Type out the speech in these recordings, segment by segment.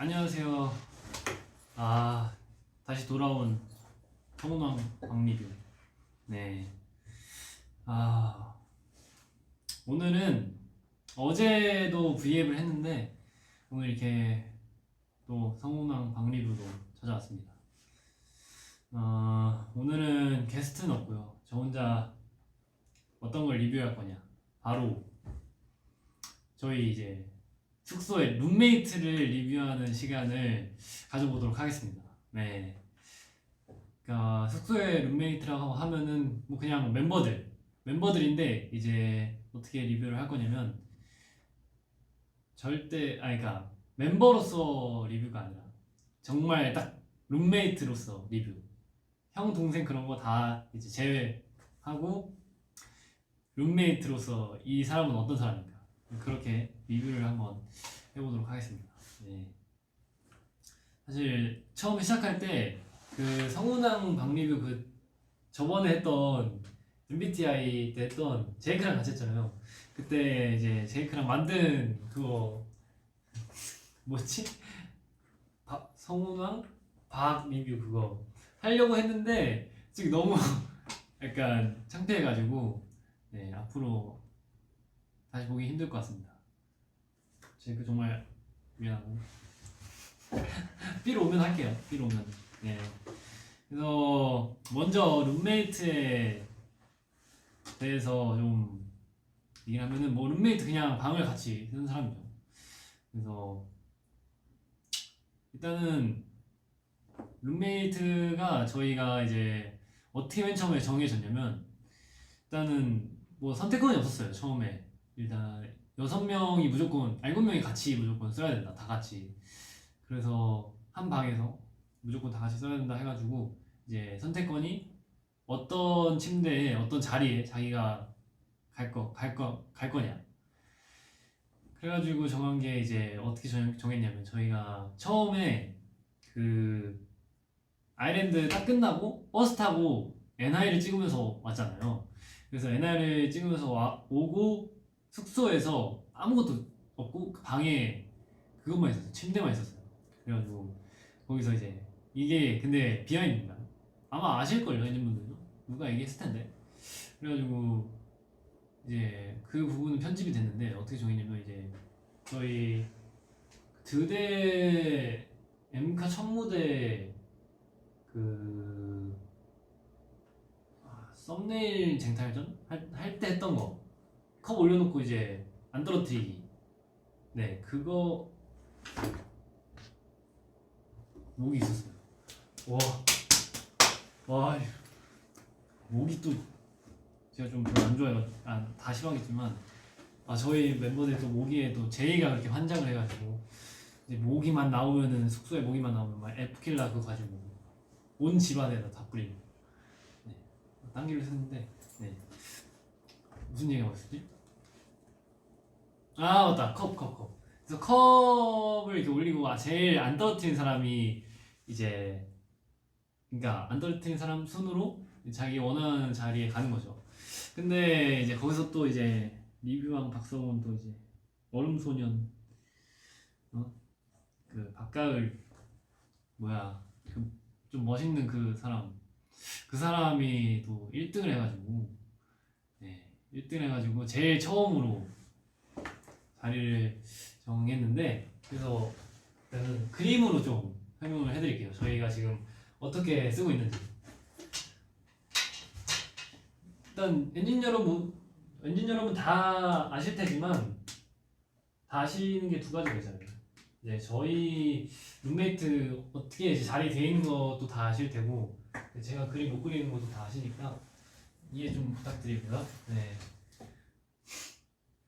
안녕하세요. 다시 돌아온 성운왕 박리뷰. 네. 오늘은 어제도 V앱을 했는데 오늘 이렇게 또 성운왕 박리뷰로 찾아왔습니다. 오늘은 게스트는 없고요. 저 혼자 어떤 걸 리뷰할 거냐. 바로 저희 이제 숙소의 룸메이트를 리뷰하는 시간을 가져보도록 하겠습니다. 네. 그러니까 숙소의 룸메이트라고 하면은 뭐 그냥 멤버들인데 이제 어떻게 리뷰를 할 거냐면 그러니까 멤버로서 리뷰가 아니라 정말 딱 룸메이트로서 리뷰. 형 동생 그런 거 다 이제 제외하고 룸메이트로서 이 사람은 어떤 사람인가 그렇게 리뷰를 한번 해보도록 하겠습니다. 네. 사실 처음에 시작할 때 그 성운왕 박리뷰 저번에 했던 MBTI 때 했던 제이크랑 같이 했잖아요. 그때 이제 제이크랑 만든 그거 뭐지? 성운왕 박 리뷰 그거 하려고 했는데 지금 너무 약간 창피해가지고 네, 앞으로 다시 보기 힘들 것 같습니다. 제이크 정말 미안하고 B로 오면 할게요. B로 오면. 네. 그래서 먼저 룸메이트에 대해서 좀 얘기를 하면은 뭐 룸메이트 그냥 방을 같이 쓰는 사람이죠. 그래서 일단은 룸메이트가 저희가 이제 어떻게 맨 처음에 정해졌냐면 일단은 뭐 선택권이 없었어요. 처음에 일단 6명이 무조건 7명이 같이 무조건 써야 된다. 다 같이. 그래서 한 방에서 무조건 다 같이 써야 된다 해가지고 이제 선택권이 어떤 침대에 어떤 자리에 자기가 갈 거냐. 그래가지고 정한 게 이제 어떻게 정했냐면 저희가 처음에 그 아일랜드 딱 끝나고 버스 타고 NI를 찍으면서 왔잖아요. 그래서 NI를 찍으면서 오고 숙소에서 아무것도 없고 그 방에 그것만 있었어요. 침대만 있었어요. 그래가지고 거기서 이제 이게 근데 비하인드입니다. 아마 아실걸요, 있는 분들도 누가 얘기했을 텐데. 그래가지고 이제 그 부분은 편집이 됐는데 어떻게 정했냐면 이제 저희 드대 엠카 첫 무대 그 썸네일 쟁탈전 할 때 했던 거 컵 올려놓고 이제 안 떨어뜨리기. 네, 그거 목이 있었어요. 와, 목이 또 제가 좀 별로 안 좋아해가지고 다 싫어하겠지만 저희 멤버들 또 모기에 또 제이가 그렇게 환장을 해가지고 이제 모기만 나오면은 숙소에 모기만 나오면 막 에프킬라 그거 가지고 온 집안에다 다 뿌리고 네, 딴기를 썼는데 네. 무슨 얘기하고 있었지? 맞다 컵 그래서 컵을 이렇게 올리고 제일 안 떨어뜨린 사람이 이제 그러니까 안 떨어뜨린 사람 순으로 자기 원하는 자리에 가는 거죠. 근데 이제 거기서 또 이제 리뷰왕 박성훈 또 이제 얼음소년 그 박가을 그 좀 멋있는 그 사람이 또 1등을 해가지고 네 1등을 해가지고 제일 처음으로 자리를 정했는데 그래서 일단은 그림으로 좀 설명을 해드릴게요. 저희가 지금 어떻게 쓰고 있는지. 일단 엔진 여러분 다 아실 테지만 다 아시는 게 두 가지가 있잖아요. 이제 저희 룸메이트 어떻게 이제 자리 돼 있는 것도 다 아실 테고 제가 그림 못 그리는 것도 다 아시니까 이해 좀 부탁드리고요. 네.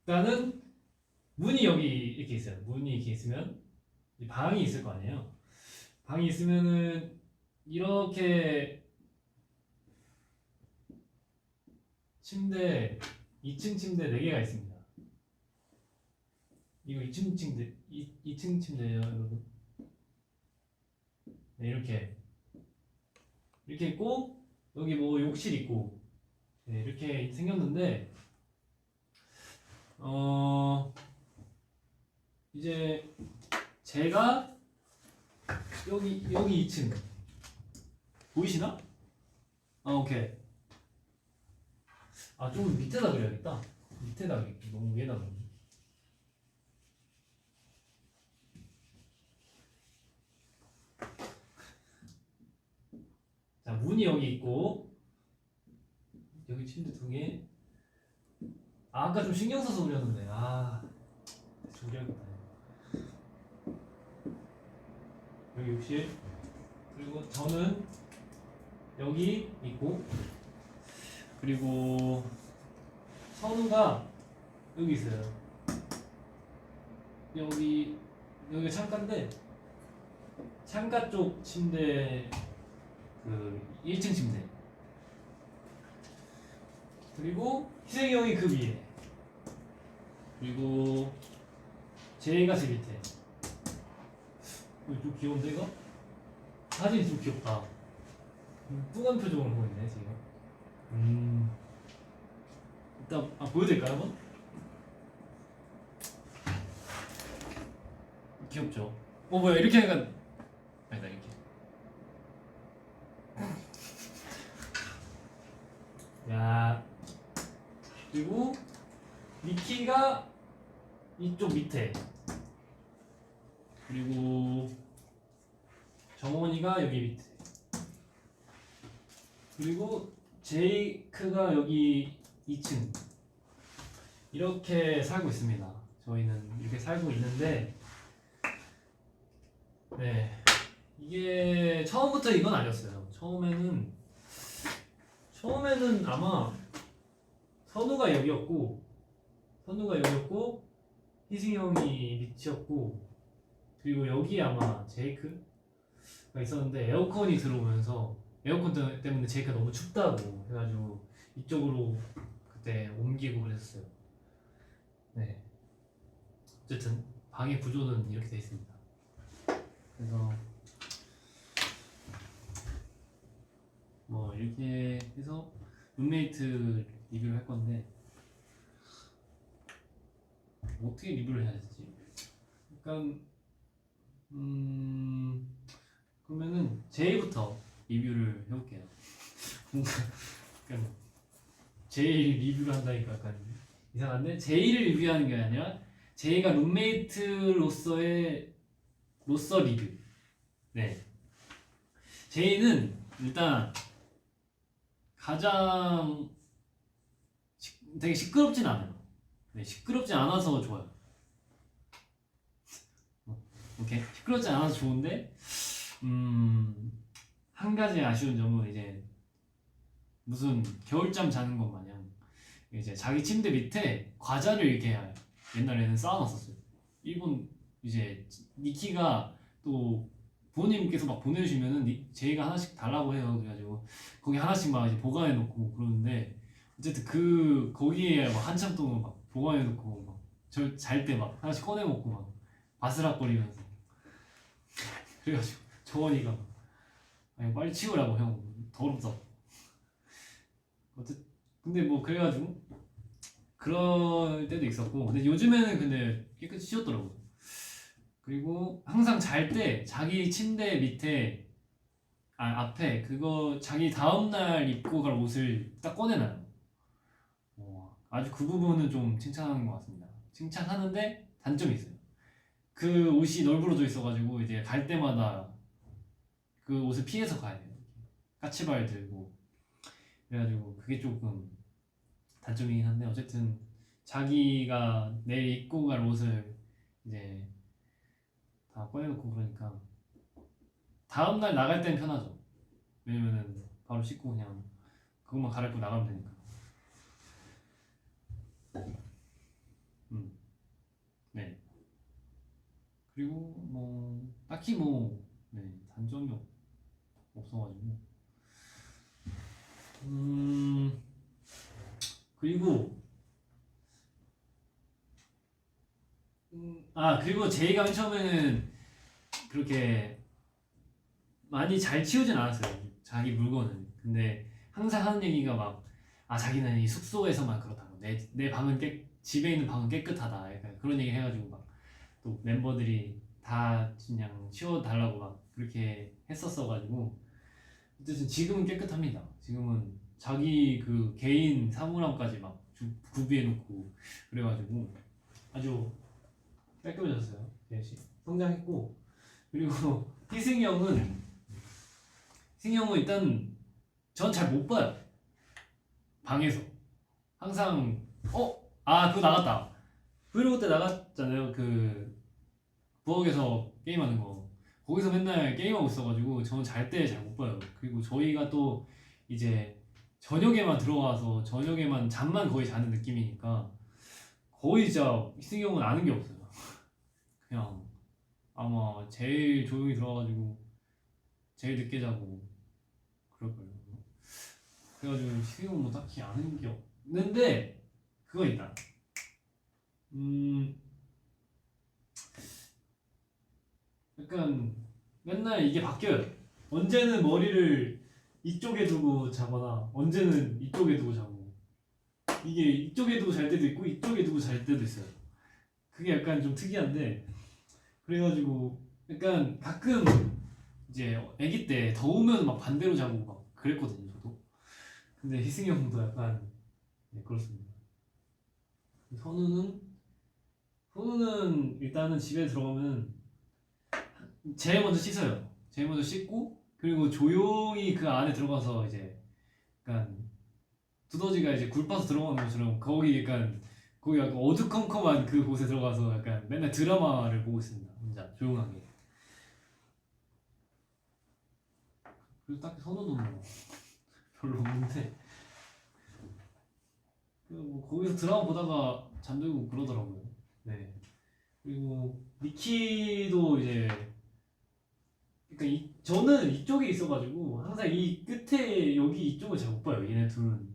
일단은 문이 여기 이렇게 있어요. 문이 이렇게 있으면 방이 있을 거 아니에요. 방이 있으면은 이렇게 2층 침대 4개가 있습니다. 이거 2층 침대예요, 여러분. 네, 이렇게 있고 여기 뭐 욕실 있고 네, 이렇게 생겼는데 이제 제가 여기 2층 보이시나? 아 오케이. 아 좀 밑에다 그려야겠다. 밑에다 그릴게. 너무 위에다 그렸네. 자 문이 여기 있고 여기 침대 2개. 아, 아까 좀 신경 써서 그렸는데 준비하겠다. 여기 욕실. 그리고 저는 여기 있고, 그리고 선우가 여기 있어요. 여기가 창가인데 창가 쪽 침대, 그 1층 침대. 그리고 희석이 형이 그 위에. 그리고 제이가 제 밑에. 좀 귀여운데 이거? 사진이 좀 귀엽다. 뚱한 표정으로 보이네 지금. 일단 보여드릴까요 한번? 귀엽죠? 뭐야 이렇게 하니까 아니다 이렇게. 야 그리고 미키가 이쪽 밑에. 그리고 정원이가 여기 밑에. 그리고 제이크가 여기 2층. 이렇게 살고 있습니다. 저희는 이렇게 살고 있는데, 네, 이게 처음부터 이건 아니었어요. 처음에는 아마 선우가 여기였고 희승이 형이 밑이었고, 그리고 여기 아마 제이크가 있었는데 에어컨이 들어오면서 에어컨 때문에 제이크가 너무 춥다고 해가지고 이쪽으로 그때 옮기고 그랬어요. 네. 어쨌든 방의 구조는 이렇게 되어 있습니다. 그래서 뭐 이렇게 해서 룸메이트 리뷰를 할 건데, 어떻게 리뷰를 해야 되지? 약간 그러면은 제이부터 리뷰를 해볼게요. 뭔가 약간 제이 리뷰를 한다니까 약간 이상한데, 제이를 리뷰하는 게 아니라 제이가 룸메이트로서의 리뷰. 네. 제이는 일단 가장 되게 시끄럽진 않아요. 네, 시끄럽진 않아서 좋아요. 오케이. 시끄럽지 않아서 좋은데, 한 가지 아쉬운 점은 이제 무슨 겨울잠 자는 것 마냥 이제 자기 침대 밑에 과자를 이렇게 옛날에는 쌓아놨었어요. 일본 이제 니키가 또 부모님께서 막 보내주시면은 제이가 하나씩 달라고 해요. 그래가지고 거기 하나씩 막 이제 보관해놓고 그러는데, 어쨌든 거기에 막 한참 동안 막 보관해놓고 막 저 잘 때 막 하나씩 꺼내먹고 막 바스락거리면서. 그래가지고 정원이가 막, 아니 빨리 치우라고 형 더럽다. 어쨌든 근데 뭐 그래가지고 그럴 때도 있었고, 근데 요즘에는 근데 깨끗이 치웠더라고. 그리고 항상 잘 때 자기 침대 밑에 앞에 그거 자기 다음날 입고 갈 옷을 딱 꺼내놔요. 아주 그 부분은 좀 칭찬하는 것 같습니다. 칭찬하는데 단점이 있어요. 그 옷이 널브러져 있어가지고 이제 갈 때마다 그 옷을 피해서 가야 돼요. 까치발 들고. 그래가지고 그게 조금 단점이긴 한데, 어쨌든 자기가 내일 입고 갈 옷을 이제 다 꺼내놓고 그러니까 다음날 나갈 땐 편하죠. 왜냐면은 바로 씻고 그냥 그것만 갈아입고 나가면 되니까. 네. 그리고 뭐 딱히 네, 단점이 없어가지고. 그리고 그리고 제이가 맨 처음에는 그렇게 많이 잘 치우진 않았어요, 자기 물건은. 근데 항상 하는 얘기가 막 자기는 이 숙소에서만 그렇다고, 내 방은 집에 있는 방은 깨끗하다, 약간 그런 얘기 해가지고 막 또 멤버들이 다 그냥 치워달라고 막 그렇게 했었어가지고 어쨌든 지금은 깨끗합니다. 지금은 자기 그 개인 사물함까지 막 구비해놓고 그래가지고 아주 깔끔해졌어요. 제시 성장했고 그리고 희승이 형은 일단 전 잘 못 봐요. 방에서 항상 그거 나갔다. 브이로그 때 나갔잖아요. 그 부엌에서 게임하는 거. 거기서 맨날 게임하고 있어가지고 저는 잘 때 잘 못 봐요. 그리고 저희가 또 이제 저녁에만 들어가서 저녁에만 잠만 거의 자는 느낌이니까 거의 진짜 희승이 형은 아는 게 없어요. 그냥 아마 제일 조용히 들어가가지고 제일 늦게 자고 그럴 거예요. 그래가지고 희승이 형은 뭐 딱히 아는 게 없는데 그거 있다. 약간 맨날 이게 바뀌어요. 언제는 머리를 이쪽에 두고 자거나 언제는 이쪽에 두고 자고 이게 이쪽에 두고 잘 때도 있고 이쪽에 두고 잘 때도 있어요. 그게 약간 좀 특이한데 그래가지고 약간 가끔 이제 아기 때 더우면 막 반대로 자고 막 그랬거든요 저도. 근데 희승이 형도 약간 네, 그렇습니다. 선우는 일단은 집에 들어가면 제일 먼저 씻어요. 제일 먼저 씻고 그리고 조용히 그 안에 들어가서 이제 약간 두더지가 이제 굴 파서 들어가는 것처럼 거기 약간 어두컴컴한 그 곳에 들어가서 약간 맨날 드라마를 보고 있습니다. 혼자 조용하게. 그리고 딱히 선호도 뭐 별로 없는데 뭐 거기서 드라마 보다가 잠들고 그러더라고요. 네. 그리고 미키도 이제 그러니까 저는 이쪽에 있어가지고 항상 이 끝에 여기 이쪽을 잘 못 봐요. 얘네 둘은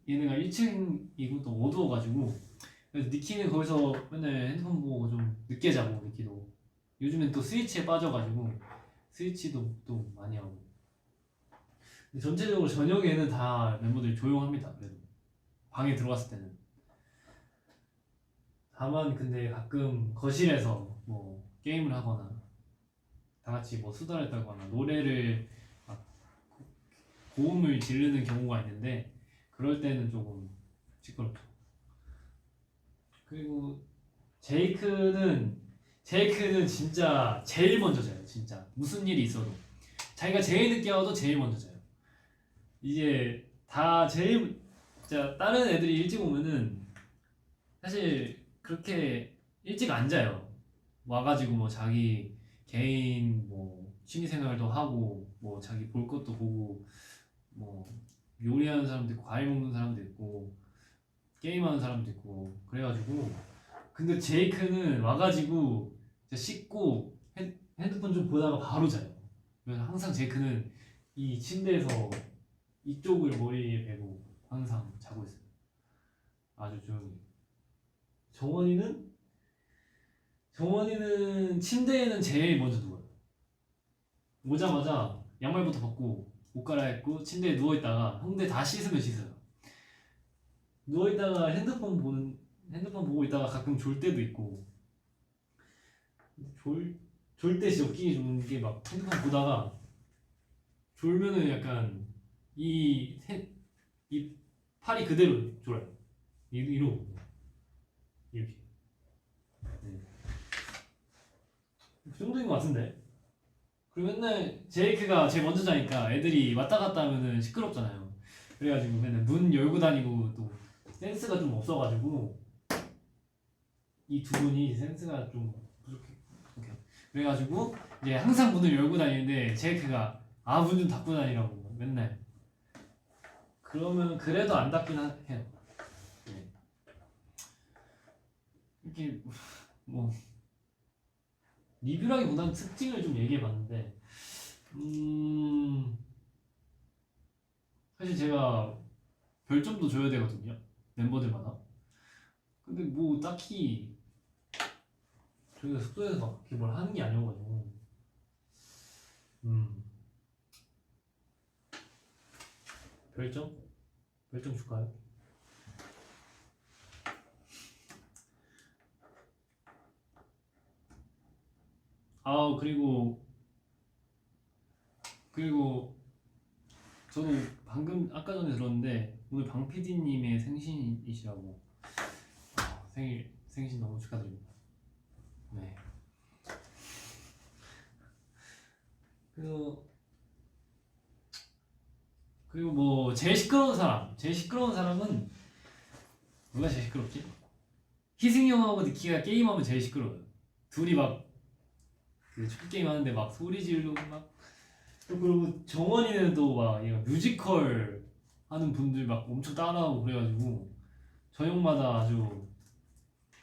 얘네가 1층이고 또 어두워가지고 그래서 니키는 거기서 맨날 핸드폰 보고 좀 늦게 자고 니키도 요즘엔 또 스위치에 빠져가지고 스위치도 또 많이 하고 근데 전체적으로 저녁에는 다 멤버들이 조용합니다. 그래도 방에 들어갔을 때는 다만 근데 가끔 거실에서 뭐 게임을 하거나 다 같이 뭐 수다를 떨거나 노래를 막 고음을 지르는 경우가 있는데 그럴 때는 조금 시끄럽죠. 그리고 제이크는 진짜 제일 먼저 자요. 진짜 무슨 일이 있어도 자기가 제일 늦게 와도 제일 먼저 자요. 이제 다 제일 진짜 다른 애들이 일찍 오면은 사실 그렇게 일찍 안 자요. 와가지고 뭐 자기 개인 뭐 취미생활도 하고 뭐 자기 볼 것도 보고 뭐 요리하는 사람도 있고 과일 먹는 사람도 있고 게임하는 사람도 있고 그래가지고 근데 제이크는 와가지고 씻고 핸드폰 좀 보다가 바로 자요. 그래서 항상 제이크는 이 침대에서 이쪽을 머리에 베고 항상 자고 있어요. 아주 조용히. 정원이는 침대에는 제일 먼저 누워요. 오자마자 양말부터 벗고 옷 갈아입고 침대에 누워 있다가 형대 다 씻으면 씻어요. 누워 있다가 핸드폰 보고 있다가 가끔 졸 때도 있고 졸 때 진짜 웃기기 좋은 게 막 핸드폰 보다가 졸면은 약간 이 팔이 그대로 졸아요. 이러고 이렇게. 네. 그 정도인 것 같은데. 그리고 맨날 제이크가 제일 먼저 자니까 애들이 왔다 갔다 하면은 시끄럽잖아요. 그래가지고 맨날 문 열고 다니고 또 센스가 좀 없어가지고 이 두 분이 센스가 좀 부족해. 오케이. 그래가지고 이제 항상 문을 열고 다니는데 제이크가 문 좀 닫고 다니라고 맨날. 그러면 그래도 안 닫긴 해요. 네. 이렇게 뭐 리뷰라기보다는 특징을 좀 얘기해봤는데 사실 제가 별점도 줘야 되거든요. 멤버들마다. 근데 뭐 딱히 저희가 숙소에서 막 그렇게 뭘 하는 게 아니어가지고 별점? 별점 줄까요? 그리고 저도 방금 아까 전에 들었는데 오늘 방 PD님의 생신이시라고. 생신 너무 축하드립니다. 네. 그리고 뭐 제일 시끄러운 사람은 누가 제일 시끄럽지? 희승이 형하고 니키가 게임하면 제일 시끄러워요. 둘이 막 그 축구 게임 하는데 막 소리 지르고 막. 그리고 정원이는 또 막 얘가 뮤지컬 하는 분들 막 엄청 따라하고 그래가지고 저녁마다 아주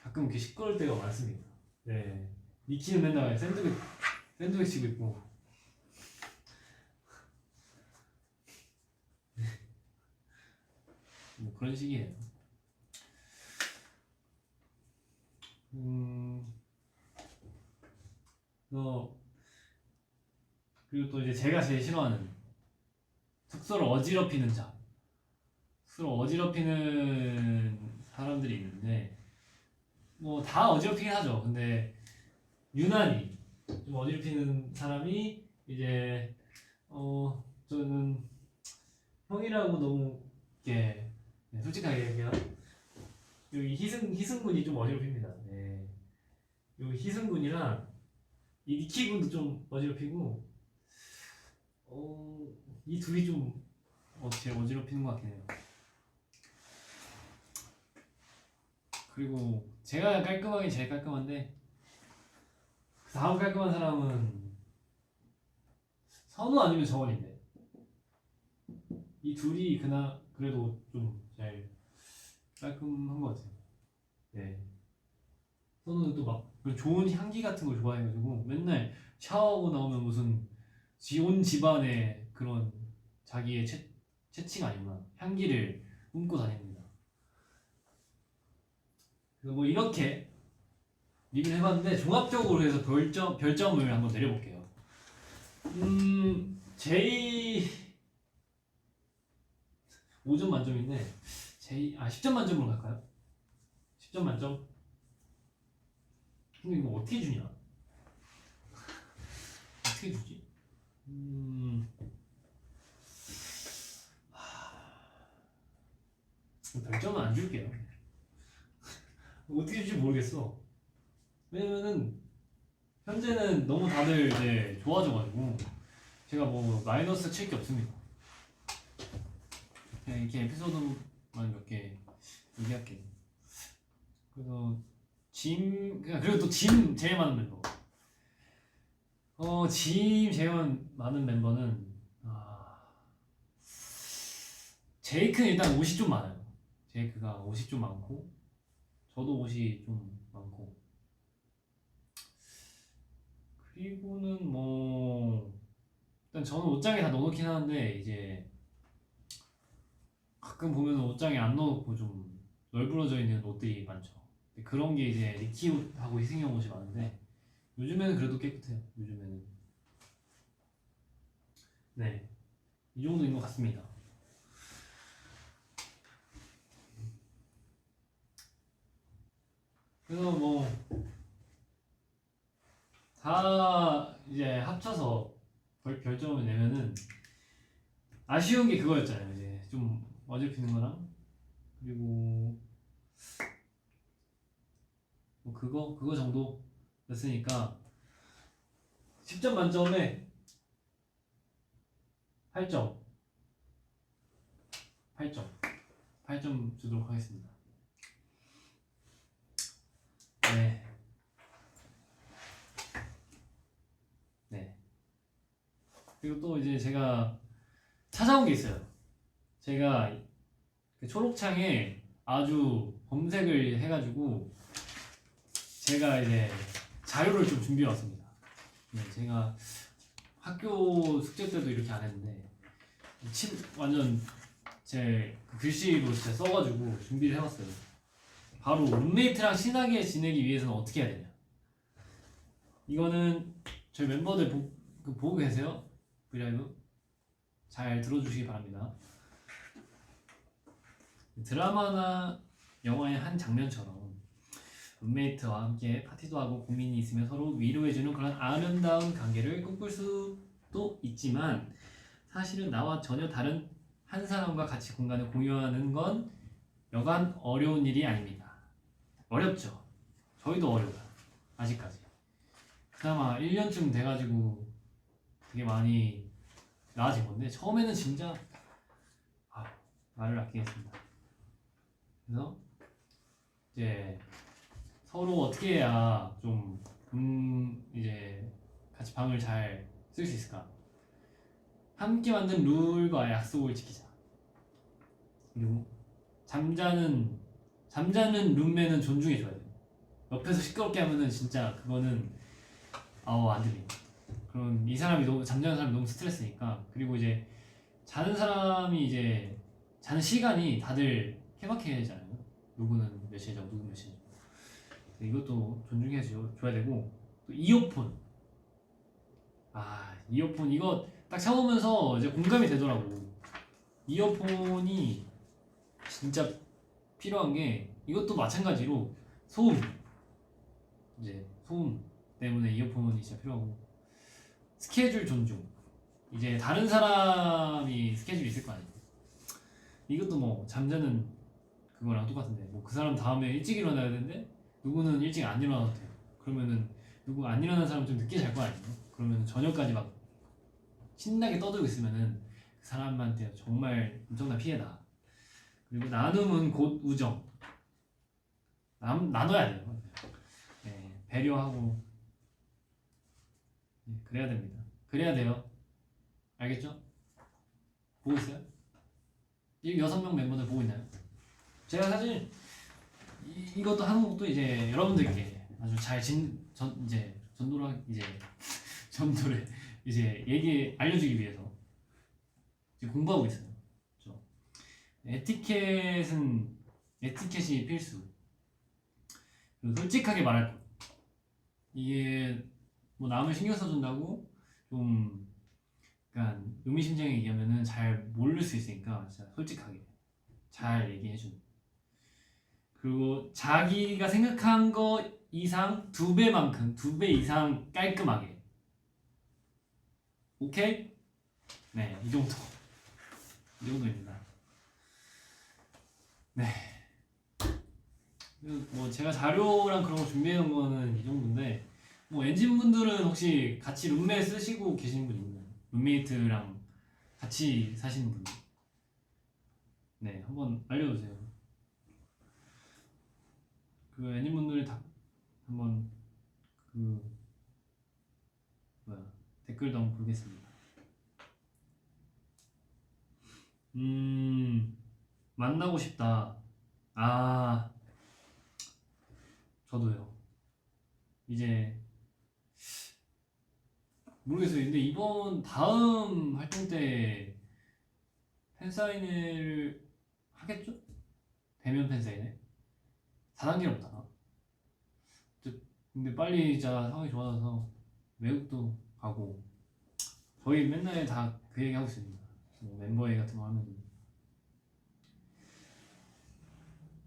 가끔 이렇게 시끄러울 때가 많습니다. 네. 니키는 맨날 샌드백 치고 있고. 뭐 그런 식이에요. 그리고 또 이제 제가 제일 싫어하는 숙소를 어지럽히는 사람들이 있는데 뭐 다 어지럽히긴 하죠. 근데 유난히 좀 어지럽히는 사람이 이제 저는 형이라고 너무 이렇게 솔직하게 얘기해요. 여기 희승군이 좀 어지럽힙니다. 네. 여기 희승군이랑 이 니키군도 좀 어지럽히고 이 둘이 좀 제일 어지럽히는 것 같긴 해요. 그리고 제가 깔끔하긴 제일 깔끔한데 그 다음 깔끔한 사람은 선우 아니면 정원인데 이 둘이 그래도 좀 제일 깔끔한 것 같아요. 네. 선우는 또 막 좋은 향기 같은 걸 좋아해가지고 맨날 샤워하고 나오면 무슨 온 집안의 그런 자기의 채취가 아니구나 향기를 뿜고 다닙니다. 그래서 뭐 이렇게 리뷰를 해봤는데 종합적으로 해서 별점을 한번 내려볼게요. 제이 5점 만점인데 10점 만점으로 갈까요? 10점 만점? 근데 이거 어떻게 주냐? 어떻게 주지? 별점은 안 줄게요. 어떻게 줄지 모르겠어. 왜냐면은 현재는 너무 다들 이제 좋아져가지고 제가 뭐 마이너스 칠 게 없습니다. 그냥 이렇게 에피소드만 몇 개 얘기할게요. 그래서 그리고 또 짐 제일 많은 멤버. 짐 제일 많은 멤버는 제이크는 일단 옷이 좀 많아요. 제이크가 옷이 좀 많고 저도 옷이 좀 많고 그리고는 뭐 일단 저는 옷장에 다 넣어놓긴 하는데 이제 가끔 보면 옷장에 안 넣어놓고 좀 널브러져 있는 옷들이 많죠. 그런 게 이제 니키 옷하고 희승이 형 옷이 많은데 요즘에는 그래도 깨끗해요. 요즘에는 네, 이 정도인 것 같습니다. 그래서 뭐 다 이제 합쳐서 별점을 내면은 아쉬운 게 그거였잖아요. 이제 좀 어지럽히는 거랑 그리고 뭐 그거 정도였으니까 10점 만점에 8점 8점 주도록 하겠습니다. 네. 그리고 또 이제 제가 찾아온 게 있어요. 제가 그 초록창에 아주 검색을 해가지고 제가 이제 자료를 좀 준비해 왔습니다. 네, 제가 학교 숙제 때도 이렇게 안 했는데 완전 제 그 글씨로 진짜 써가지고 준비를 해왔어요. 바로 룸메이트랑 친하게 지내기 위해서는 어떻게 해야 되냐. 이거는 저희 멤버들 보고 계세요? 브이라이브 잘 들어주시기 바랍니다. 드라마나 영화의 한 장면처럼 룸메이트와 함께 파티도 하고 고민이 있으면 서로 위로해주는 그런 아름다운 관계를 꿈꿀 수도 있지만 사실은 나와 전혀 다른 한 사람과 같이 공간을 공유하는 건 여간 어려운 일이 아닙니다. 어렵죠. 저희도 어려워요. 아직까지. 그나마 1년쯤 돼가지고 되게 많이 나아진 건데 처음에는 진짜 말을 아끼겠습니다. 그래서 이제 서로 어떻게 해야 좀 이제 같이 방을 잘 쓸 수 있을까? 함께 만든 룰과 약속을 지키자. 그리고 잠자는 룸메는 존중해줘야 돼요. 옆에서 시끄럽게 하면은 진짜 그거는 안 들립니다. 그럼 이 사람이 너무 잠자는 사람이 너무 스트레스니까. 그리고 이제 자는 사람이 이제 자는 시간이 다들 케바케잖아요. 누구는 몇 시에 자고 누구는 몇 시에 자고. 이것도 존중해 줘야 되고 또 이어폰. 이어폰 이거 딱 참으면서 이제 공감이 되더라고. 이어폰이 진짜 필요한 게 이것도 마찬가지로 소음 때문에 이어폰이 진짜 필요하고 스케줄 존중. 이제 다른 사람이 스케줄이 있을 거 아니에요. 이것도 뭐 잠자는 그거랑 똑같은데 뭐 그 사람 다음에 일찍 일어나야 되는데 누구는 일찍 안 일어나도 돼요. 그러면은 누구 안 일어나는 사람은 좀 늦게 잘 거 아니에요. 그러면은 저녁까지 막 신나게 떠들고 있으면은 그 사람한테 정말 엄청난 피해다. 그리고 나눔은 곧 우정. 나눠야 돼요. 네, 배려하고 그래야 됩니다. 그래야 돼요. 알겠죠? 보고 있어요? 이 6명 멤버들 보고 있나요? 제가 사실 이것도 하는 것도 이제 여러분들께 아주 잘 전도를 이제 알려주기 위해서 지금 공부하고 있어요. 그렇죠? 에티켓이 필수. 그리고 솔직하게 말할 것. 이게 뭐 남을 신경 써준다고 좀 약간 의미심장하게 얘기하면은 잘 모를 수 있으니까 진짜 솔직하게 잘 얘기해주는. 그리고 자기가 생각한 거 이상 2배 이상 깔끔하게. 오케이? 네, 이 정도입니다. 네. 뭐 제가 자료랑 그런 거 준비해 놓은 거는 이 정도인데 뭐 엔진분들은 혹시 같이 룸메 쓰시고 계시는 분 있나요? 룸메이트랑 같이 사시는 분들. 네, 한번 알려주세요. 그 엔진분들이 다 한번 댓글도 한번 보겠습니다. 만나고 싶다. 저도요. 이제 모르겠어요. 근데 다음 활동 때 팬사인회를 하겠죠? 대면 팬사인회? 4단계로 못하나? 근데 빨리 진짜 상황이 좋아져서 외국도 가고 저희 맨날 다 그 얘기 하고 있습니다. 뭐 멤버 얘기 같은 거 하면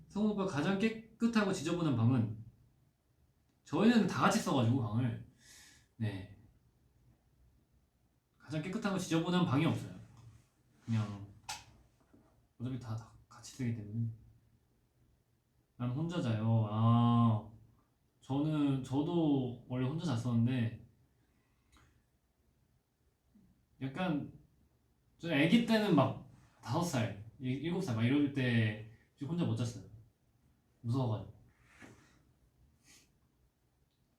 성우 오빠 가장 깨끗하고 지저분한 방은 저희는 다 같이 써가지고 방을 가장 깨끗하고 지저분한 방이 없어요. 그냥 어차피 다 같이 쓰기 때문에. 난 혼자 자요. 저도 원래 혼자 잤었는데 약간 저 아기 때는 막 5살, 7살 막 이럴 때 혼자 못 잤어요. 무서워가지고.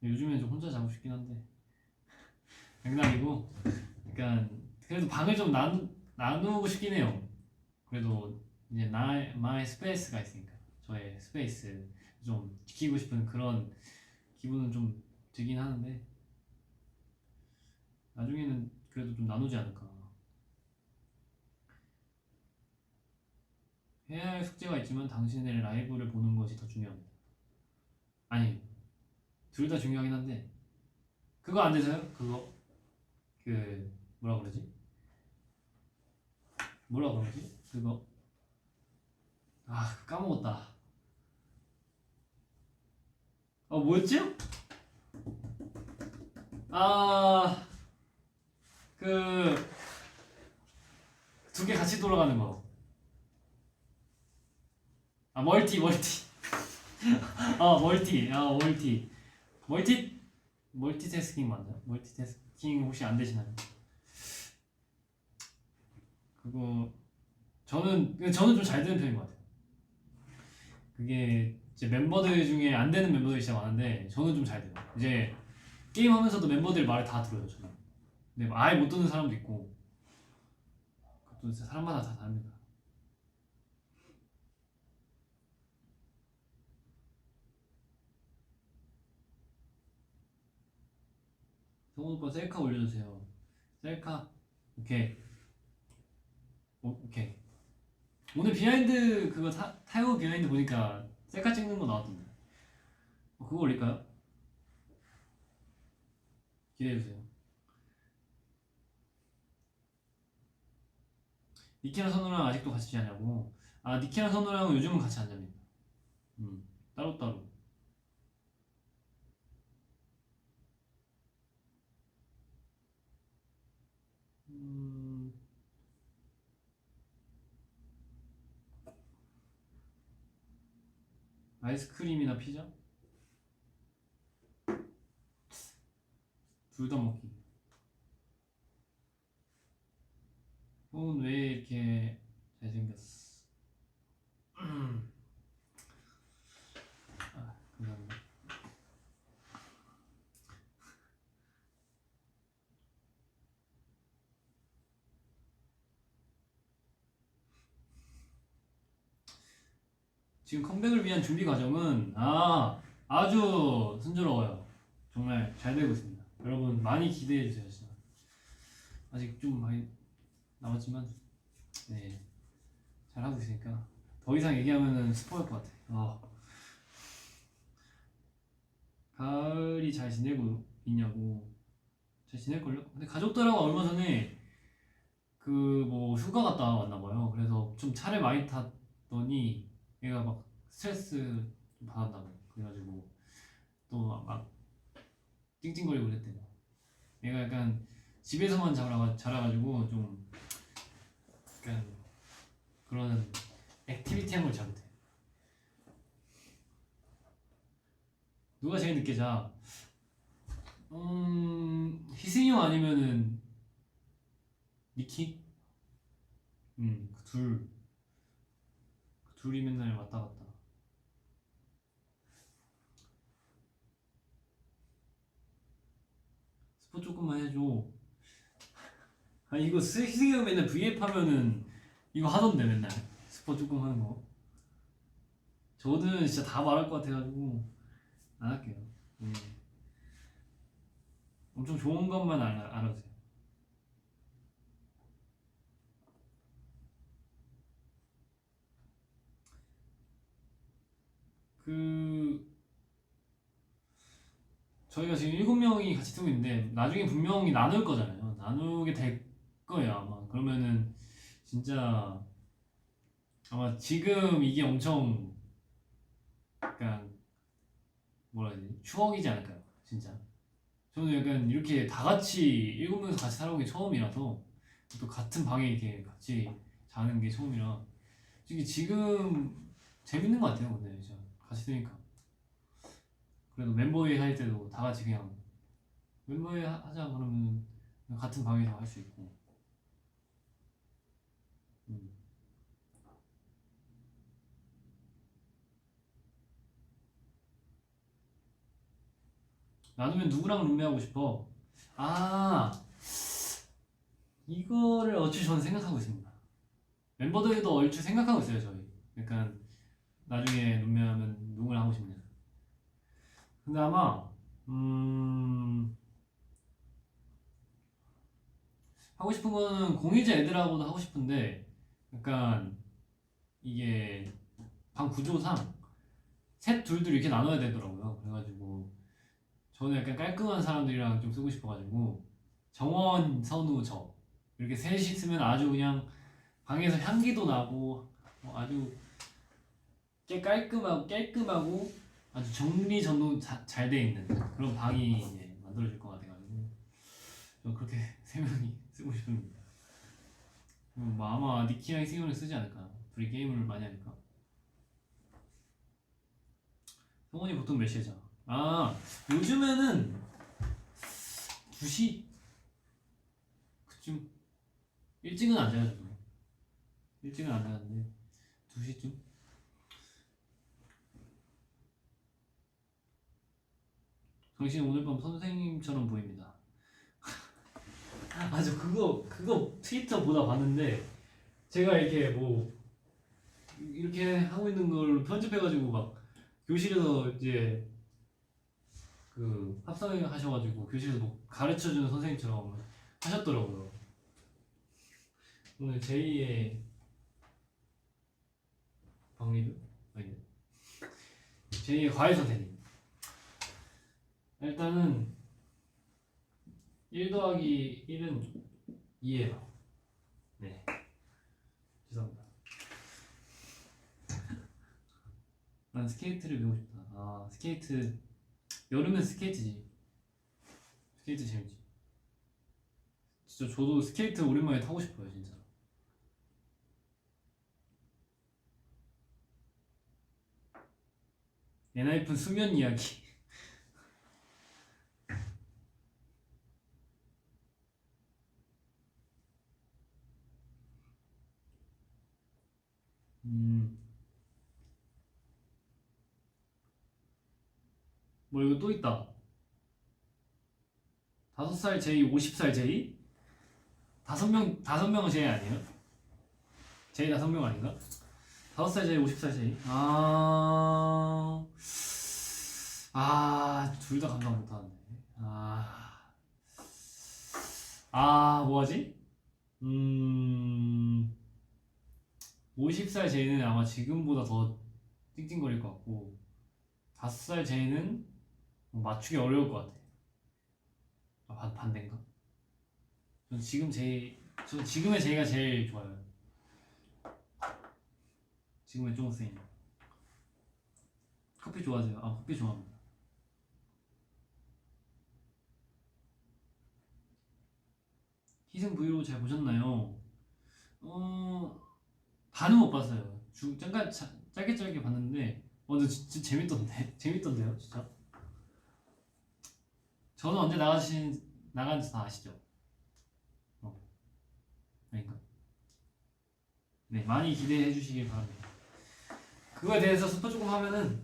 요즘에는 좀 혼자 자고 싶긴 한데 장난이고 약간 그래도 방을 좀 나누고 싶긴 해요. 그래도 이제 나의 스페이스가 있으니까 저의 스페이스 좀 지키고 싶은 그런 기분은 좀 들긴 하는데 나중에는 그래도 좀 나누지 않을까. 해야 할 숙제가 있지만 당신의 라이브를 보는 것이 더 중요합니다. 아니, 둘 다 중요하긴 한데 그거 안 되세요? 그거 뭐라 그러지? 그거 까먹었다. 뭐였지? 두 개 같이 돌아가는 거. 멀티. 멀티태스킹 맞나요? 멀티태스킹 혹시 안 되시나요? 그거 저는 좀 잘 되는 편인 것 같아요. 그게 이제 멤버들 중에 안 되는 멤버들이 진짜 많은데 저는 좀 잘 돼요. 이제 게임 하면서도 멤버들 말을 다 들어요. 저는. 근데 아예 못 듣는 사람도 있고 그것도 진짜 사람마다 다 다릅니다. 성훈 오빠 셀카 올려주세요. 셀카. 오케이. 오케이. 오늘 비하인드 그거 타이거 비하인드 보니까 셀카 찍는 거 나왔던데. 그거 올릴까요? 기대해주세요. 니키랑 선우랑 아직도 같이 자냐고. 니키랑 선우랑 요즘은 같이 안 잡니다. 따로따로. 아이스크림이나 피자? 둘 다 먹기. 형은 왜 이렇게 잘생겼어? 감사합니다. 지금 컴백을 위한 준비 과정은 아주 순조로워요. 정말 잘 되고 있습니다. 여러분 많이 기대해 주세요. 진짜. 아직 좀 많이 남았지만 네 잘하고 있으니까 더 이상 얘기하면은 스포일 것 같아. 가을이 잘 지내고 있냐고. 잘 지낼걸요? 근데 가족들하고 얼마 전에 그 뭐 휴가 갔다 왔나 봐요. 그래서 좀 차를 많이 탔더니 얘가 막 스트레스 좀 받았다고. 그래가지고 또 막 찡찡거리고 그랬대요. 얘가 약간 집에서만 자라가지고 좀 약간 그런 액티비티한 걸 잘 못해. 누가 제일 늦게 자? 희승이 형 아니면은 니키? 그 둘이 맨날 왔다 갔다. 스포 조금만 해줘. 이거 희승이 형 맨날 V앱 하면은 이거 하던데 맨날 스포 조금 하는 거. 저는 진짜 다 말할 것 같아가지고 안 할게요. 엄청 좋은 것만 알아주세요. 저희가 지금 7명이 같이 쓰고 있는데 나중에 분명히 나눌 거잖아요. 나누게 될 거예요 아마. 그러면은 진짜 아마 지금 이게 엄청 약간 뭐라 해야 되지? 추억이지 않을까요? 진짜. 저는 약간 이렇게 다 같이 7명이서 같이 살아본 게 처음이라서 또 같은 방에 이렇게 같이 자는 게 처음이라 지금 재밌는 것 같아요. 근데 진짜 같이 쓰니까. 그래도 멤버회의 할 때도 다 같이 그냥 멤버회의 하자 그러면 같은 방에서 할 수 있고. 음. 나누면 누구랑 룸메하고 싶어? 이거를 얼추 저는 생각하고 있습니다. 멤버들도 얼추 생각하고 있어요. 저희 약간 나중에 룸메하면 누구랑 하고 싶냐. 근데 아마 하고 싶은 거는 공유자 애들하고도 하고 싶은데 약간 이게 방 구조상 셋 둘둘 이렇게 나눠야 되더라고요. 그래가지고 저는 약간 깔끔한 사람들이랑 좀 쓰고 싶어가지고 정원, 선우, 저 이렇게 셋이 쓰면 아주 그냥 방에서 향기도 나고 아주 깔끔하고 아주 정리정돈 잘 돼 있는 그런 방이 이제 만들어질 것 같아가지고 저 그렇게 세 명이 쓰고 싶습니다. 뭐 아마 니키랑 승현을 쓰지 않을까. 둘이 게임을 많이 하니까. 성훈이 보통 몇 시에 자? 아 요즘에는 2시 그쯤. 일찍은 안 자요 저도. 일찍은 안 자는데 2시쯤. 당신 오늘 밤 선생님처럼 보입니다. 아 저 그거 트위터 보다 봤는데 제가 이렇게 뭐 이렇게 하고 있는 걸 편집해가지고 막 교실에서 이제 그 합성을 하셔가지고 교실에서 뭐 가르쳐주는 선생님처럼 하셨더라고요. 오늘 제2의 박리도? 아니 제2의 과외 선생님. 일단은 1 더하기 1은 2예요. 네 죄송합니다. 난 스케이트를 배우고 싶다. 아 스케이트 여름엔 스케이트지. 스케이트 재밌지. 진짜 저도 스케이트 오랜만에 타고 싶어요 진짜. 엔하이픈 수면 이야기. 뭐 이거 또 있다. 5살 제이, 50살 제이? 5명은 제이 아니에요? 제이 5명 아닌가? 5살 제이, 50살 제이? 둘 다 감당 못하는데. 뭐하지? 50살 제이는 아마 지금보다 더 찡찡거릴 것 같고, 5살 제이는 맞추기 어려울 것 같아. 반대인가? 전 지금의 제이가 제일 좋아요. 지금의 쫑쌤. 커피 좋아하세요? 커피 좋아합니다. 희생 브이로그 잘 보셨나요? 다는 못 봤어요. 잠깐 짧게 봤는데, 근데 진짜 재밌던데? 재밌던데요, 진짜? 저는 언제 나가는지 다 아시죠? 그러니까. 네, 많이 기대해 주시길 바랍니다. 그거에 대해서 스포 조금 하면은,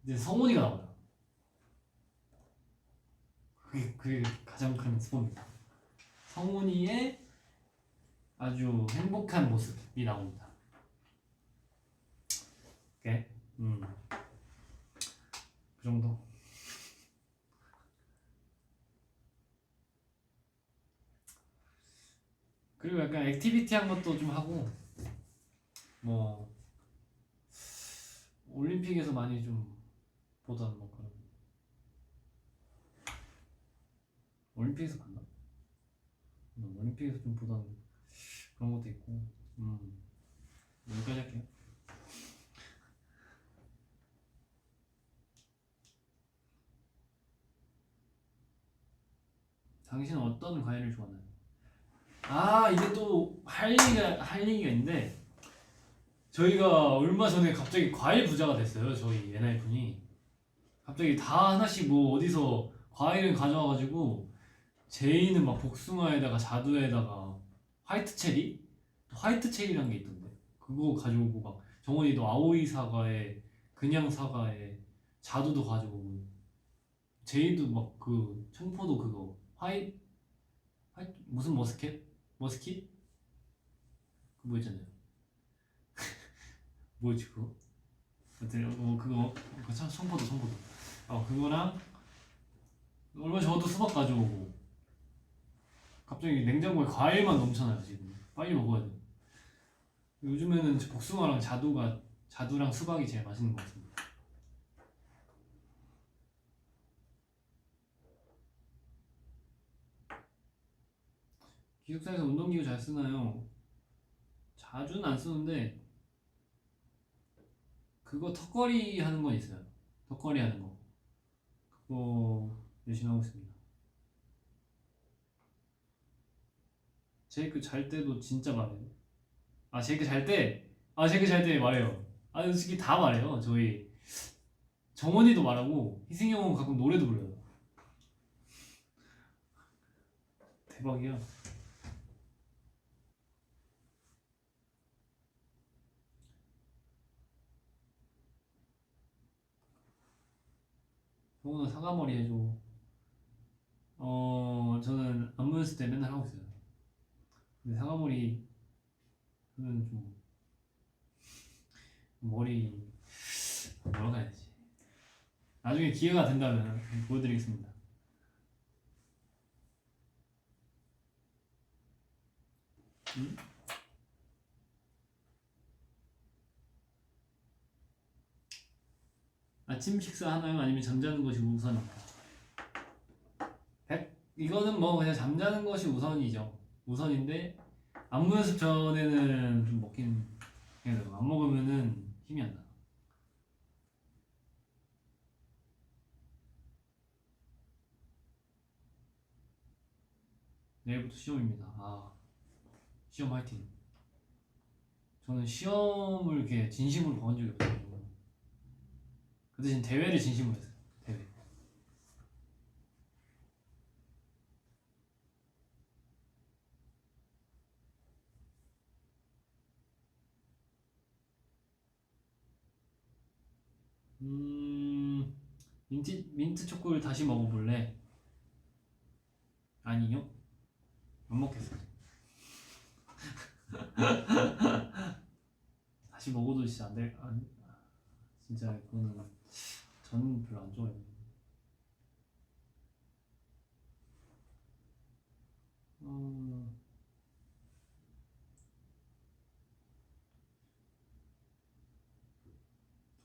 이제 성훈이가 나와요. 그게 가장 큰 스포입니다. 성훈이의 아주 행복한 모습이 나옵니다. 오케이? 그 정도. 그리고 약간 액티비티한 것도 좀 하고, 뭐 올림픽에서 많이 좀 보던 뭐 그런. 올림픽에서 봤나? 올림픽에서 좀 보던 그런 것도 있고. 여기까지 할게요. 당신은 어떤 과일을 좋아하나요? 이게 또 할 얘기가 있는데, 저희가 얼마 전에 갑자기 과일 부자가 됐어요. 저희 엔하이픈이 갑자기 다 하나씩 뭐 어디서 과일을 가져와가지고, 제이는 막 복숭아에다가 자두에다가 화이트 체리? 화이트 체리라는 게 있던데 그거 가져오고, 막 정원이도 아오이 사과에 그냥 사과에 자두도 가져오고, 제이도 막 그 청포도 그거 화이트 무슨 머스킷? 그거 있잖아요. 뭐였지 그거? 하여튼 그거 청포도. 그거랑 얼마 전에도 수박 가져오고. 갑자기 냉장고에 과일만 넘쳐나요 지금. 빨리 먹어야 돼. 요즘에는 복숭아랑 자두랑 수박이 제일 맛있는 것 같습니다. 기숙사에서 운동기구 잘 쓰나요? 자주는 안 쓰는데 그거 턱걸이 하는 건 있어요. 턱걸이 하는 거 그거 열심히 하고 있습니다. 제이크 잘 때도 진짜 말해요. 제이크 잘 때, 제이크 잘 때 말해요. 솔직히 다 말해요. 저희 정원이도 말하고 희승이 형은 가끔 노래도 불러요. 대박이야. 형은 사과머리 해줘. 저는 안무 연습 때 맨날 하고 있어요. 근데 사과머리 하면 좀 머리 뭐라고 해야 되지? 나중에 기회가 된다면 보여드리겠습니다. 응? 아침 식사 하나요? 아니면 잠자는 것이 우선인가? 이거는 뭐 그냥 잠자는 것이 우선이죠. 우선인데 안무 연습 전에는 좀 먹긴 해야 돼요. 안 먹으면은 힘이 안 나. 내일부터 시험입니다. 시험 화이팅. 저는 시험을 이렇게 진심으로 봐온 적이 없어요. 그 대신 대회를 진심으로 했어요. 대회. 민트 초코를 다시 먹어볼래? 아니요. 안 먹겠어요. 다시 먹어도 진짜 진짜 그거는 저는 별로 안 좋아해요.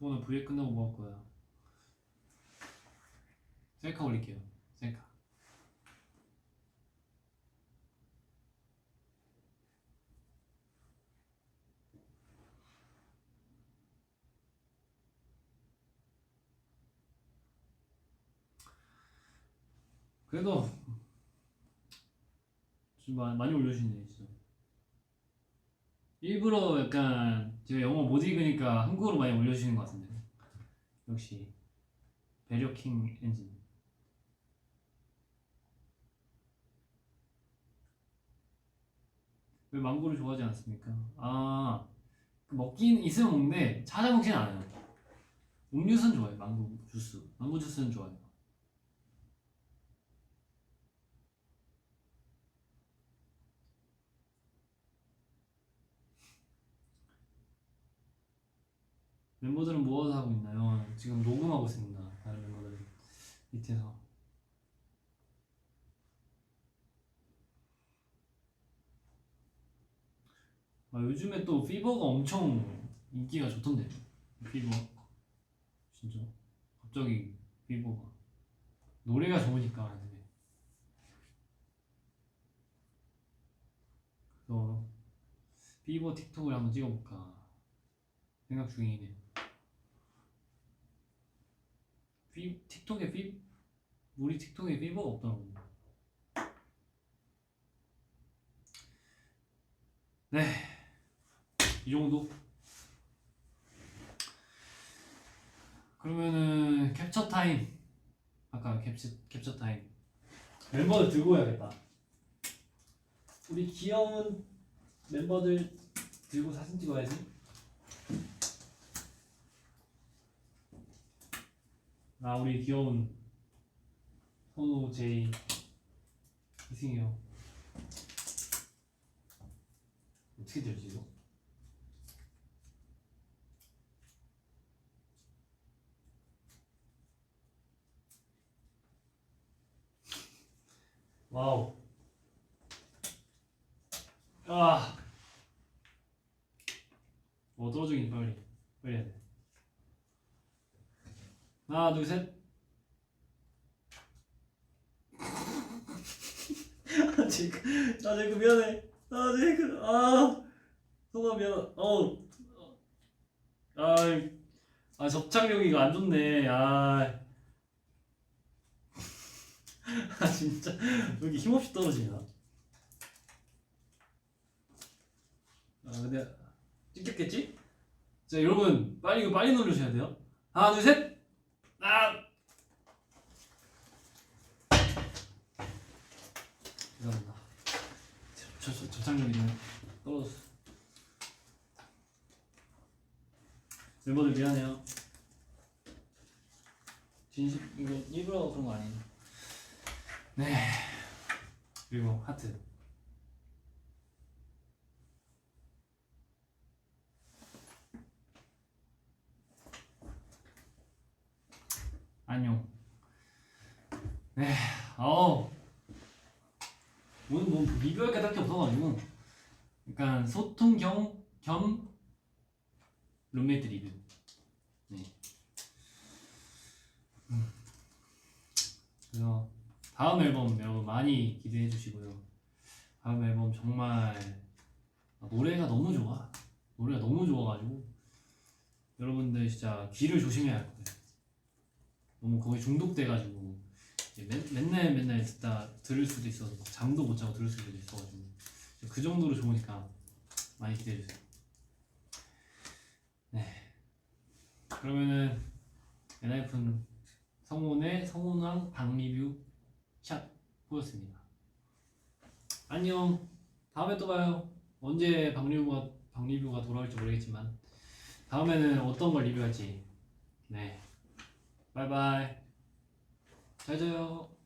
오늘 브이앱 끝나고 뭐 할 거야? 셀카 올릴게요. 셀카. 그래도 좀 많이 올려주시네 진짜. 일부러 약간 제가 영어 못 읽으니까 한국어로 많이 올려주시는 것 같은데. 역시 배려킹 엔진. 왜 망고를 좋아하지 않습니까? 먹긴 있으면 먹는데 찾아 먹진 않아요. 음료수는 좋아해요. 망고 주스. 망고 주스는 좋아해요. 멤버들은 무엇을 하고 있나요? 지금 녹음하고 있습니다. 다른 멤버들 밑에서. 요즘에 또 피버가 엄청 인기가 좋던데. 피버 진짜 갑자기 피버가 노래가 좋으니까. 그래서 피버 틱톡을 한번 찍어볼까 생각 중이네. 틱톡에 우리 틱톡에 피버가 없더라고. 네, 이 정도. 그러면은 캡처 타임. 아까 캡처 타임. 멤버들 들고 해야겠다. 우리 귀여운 멤버들 들고 사진 찍어야지. 우리 귀여운 선우, 제이, 이승이 형. 어떻게 들지 이거? 와우. 떨어지긴 빨리 해야 돼. 하나, 둘, 셋. 제이크 미안해. 제이크 성아 미안. 접착력이 이거 안 좋네. 진짜 왜 이렇게 힘없이 떨어지냐? 근데 찍혔겠지? 자 여러분 빨리 이거 빨리 누르셔야 돼요. 하나 둘 셋. 죄송합니다. 접착력이 좀 떨어졌어. 멤버들 미안해요. 진심 이거 일부러 그런 거 아니에요. 네. 그리고 하트. 안녕. 네. 오늘 뭐 리뷰할 게 딱히 없어가지고 약간 소통 겸 룸메이트 리뷰. 네. 그래서 다음 앨범 여러분 많이 기대해 주시고요. 다음 앨범 정말 노래가 너무 좋아. 노래가 너무 좋아가지고 여러분들 진짜 귀를 조심해야 할 거예요. 너무 거기 중독돼가지고 맨날 듣다 들을 수도 있어서 잠도 못 자고 들을 수도 있어가지고 그 정도로 좋으니까 많이 기대해 주세요. 네. 그러면은 엔하이픈 성훈의 성훈왕 방리뷰 샷 보였습니다. 안녕. 다음에 또 봐요. 언제 방리뷰가 돌아올지 모르겠지만 다음에는 어떤 걸 리뷰할지. 네. 바이바이. 잘 자요.